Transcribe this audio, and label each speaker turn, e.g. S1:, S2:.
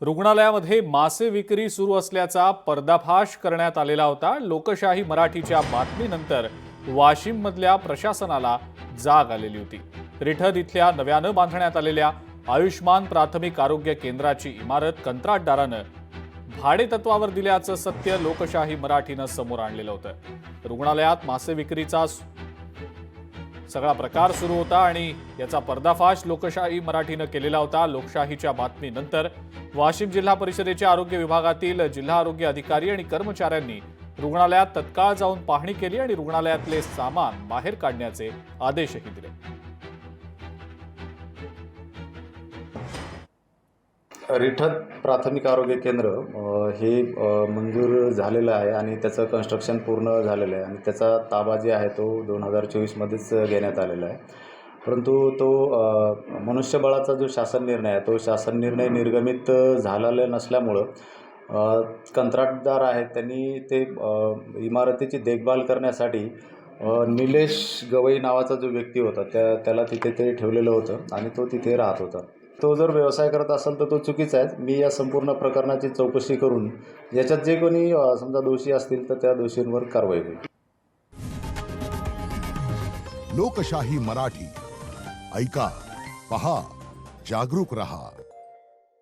S1: रुग्णालयामध्ये मासे विक्री सुरू असल्याचा पर्दाफाश करण्यात आलेला होता। लोकशाही मराठीच्या बातमीनंतर वाशिममधल्या प्रशासनाला जाग आलेली होती। रिठद इथल्या नव्यानं बांधण्यात आलेल्या आयुष्मान प्राथमिक आरोग्य केंद्राची इमारत कंत्राटदारानं भाडेतत्वावर दिल्याचं सत्य लोकशाही मराठीनं समोर आणलेलं होतं। रुग्णालयात मासे विक्रीचा सगळा प्रकार सुरू होता आणि याचा पर्दाफाश लोकशाही मराठीनं केलेला होता। लोकशाहीच्या बातमीनंतर वाशिम जिल्हा परिषदेच्या आरोग्य विभागातील जिल्हा आरोग्य अधिकारी आणि कर्मचाऱ्यांनी रुग्णालयात तत्काळ जाऊन पाहणी केली आणि रुग्णालयातले सामान बाहेर काढण्याचे आदेशही दिले।
S2: रिठद प्राथमिक आरोग्य केंद्र हे मंजूर झालेलं आहे आणि त्याचं कन्स्ट्रक्शन पूर्ण झालेलं आहे आणि त्याचा ताबा जे आहे तो 2024 मध्येच घेण्यात आलेला आहे। परंतु तो मनुष्यबळाचा जो शासन निर्णय आहे तो शासन निर्णय निर्गमित झालेला नसल्यामुळं कंत्राटदार आहेत त्यांनी ते इमारतीची देखभाल करण्यासाठी निलेश गवई नावाचा जो व्यक्ती होता त्याला तिथे ते ठेवलेलं होतं आणि तो तिथे राहत होता। तो जर व्यवसाय करत असेल तर तो चुकीचा आहे। मी या संपूर्ण प्रकरणाची चौकशी करून याच्यात जे कोणी समजा दोषी असतील तर त्या दोषींवर कारवाई होईल।
S3: लोकशाही मराठी ऐका, पहा, जागरूक रहा।